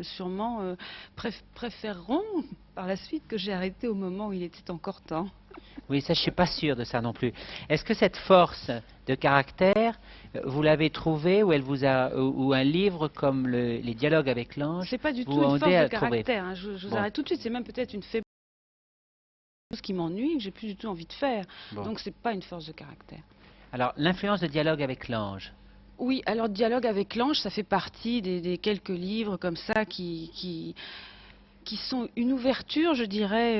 sûrement préféreront par la suite que j'ai arrêté au moment où il était encore temps. Oui, ça, je suis pas sûr de ça non plus. Est-ce que cette force de caractère, vous l'avez trouvée, ou elle vous a, ou un livre comme les dialogues avec l'ange, C'est pas du vous tout une a aidé force de à trouver? caractère, hein. Je vous Bon, arrête tout de suite. C'est même peut-être une faiblesse qui m'ennuie, que j'ai plus du tout envie de faire. bon. Donc c'est pas une force de caractère. Alors, l'influence de dialogue avec l'ange. Oui, alors Dialogue avec l'ange, ça fait partie des quelques livres comme ça qui sont une ouverture, je dirais,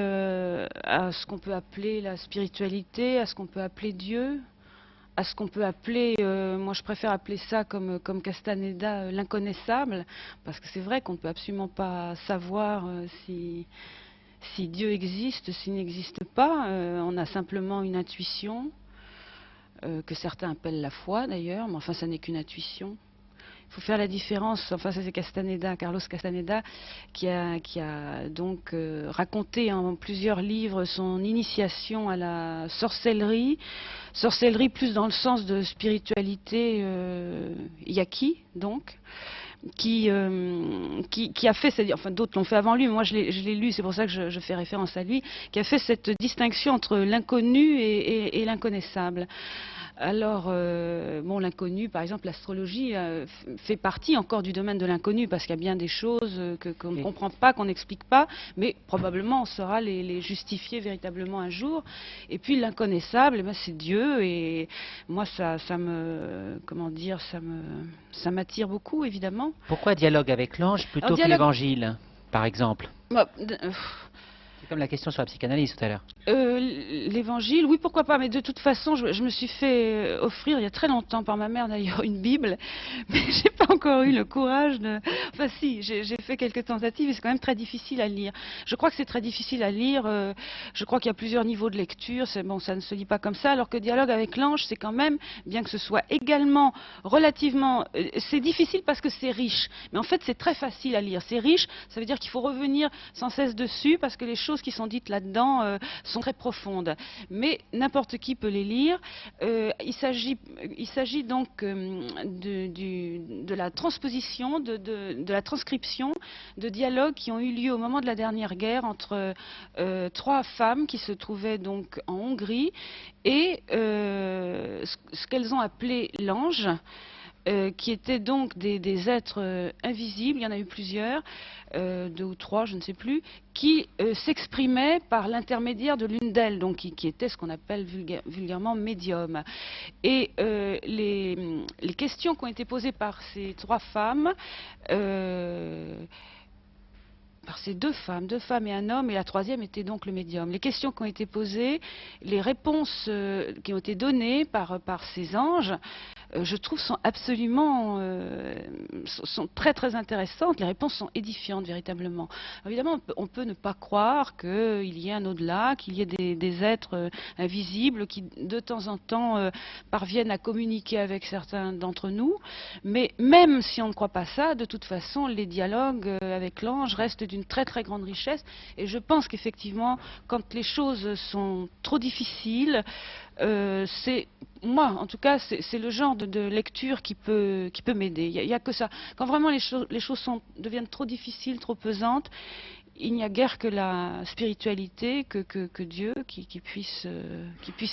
à ce qu'on peut appeler la spiritualité, à ce qu'on peut appeler Dieu, à ce qu'on peut appeler, moi je préfère appeler ça comme Castaneda, l'inconnaissable, parce que c'est vrai qu'on ne peut absolument pas savoir si Dieu existe, s'il n'existe pas. On a simplement une intuition, que certains appellent la foi d'ailleurs, mais enfin ça n'est qu'une intuition. Il faut faire la différence, enfin ça c'est Castaneda, Carlos Castaneda, qui a donc raconté en plusieurs livres son initiation à la sorcellerie, sorcellerie plus dans le sens de spiritualité yaqui donc, qui a fait, enfin d'autres l'ont fait avant lui, mais moi je l'ai lu, c'est pour ça que je fais référence à lui, qui a fait cette distinction entre l'inconnu et l'inconnaissable. Alors, bon, l'inconnu, par exemple, l'astrologie fait partie encore du domaine de l'inconnu, parce qu'il y a bien des choses qu'on ne comprend pas, qu'on n'explique pas, mais probablement on saura les justifier véritablement un jour. Et puis l'inconnaissable, eh ben, c'est Dieu, et moi comment dire, ça m'attire beaucoup, évidemment. Pourquoi dialogue avec l'ange Alors, plutôt que l'évangile, par exemple? Bah, C'est comme la question sur la psychanalyse tout à l'heure. L'évangile, oui, pourquoi pas, mais de toute façon, je me suis fait offrir il y a très longtemps par ma mère d'ailleurs une Bible, mais j'ai pas encore eu le courage de. Enfin, si, j'ai fait quelques tentatives et c'est quand même très difficile à lire. Je crois que c'est très difficile à lire. Je crois qu'il y a plusieurs niveaux de lecture. Bon, ça ne se lit pas comme ça, alors que Dialogue avec l'ange, c'est quand même, bien que ce soit également relativement. C'est difficile parce que c'est riche, mais en fait, c'est très facile à lire. C'est riche, ça veut dire qu'il faut revenir sans cesse dessus parce que les choses qui sont dites là-dedans sont très profondes, mais n'importe qui peut les lire. Il s'agit donc de la transposition, de la transcription de dialogues qui ont eu lieu au moment de la dernière guerre entre trois femmes qui se trouvaient donc en Hongrie et ce qu'elles ont appelé l'ange. Qui étaient donc des êtres invisibles, il y en a eu plusieurs, deux ou trois, je ne sais plus, qui s'exprimaient par l'intermédiaire de l'une d'elles, donc qui était ce qu'on appelle vulgairement médium. Et les questions qui ont été posées par ces trois femmes, par ces deux femmes et un homme, et la troisième était donc le médium. Les questions qui ont été posées, les réponses qui ont été données par ces anges, je trouve sont absolument sont très très intéressantes. Les réponses sont édifiantes véritablement. Évidemment, on peut ne pas croire qu'il y ait un au-delà, qu'il y ait des êtres invisibles qui de temps en temps parviennent à communiquer avec certains d'entre nous. Mais même si on ne croit pas ça, de toute façon, les dialogues avec l'ange restent d'une très très grande richesse. Et je pense qu'effectivement, quand les choses sont trop difficiles, c'est moi, en tout cas, c'est le genre de lecture qui peut m'aider. Il n'y a que ça. Quand vraiment les choses deviennent trop difficiles, trop pesantes, il n'y a guère que la spiritualité, que Dieu qui puisse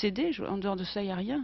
aider. En dehors de ça, il n'y a rien.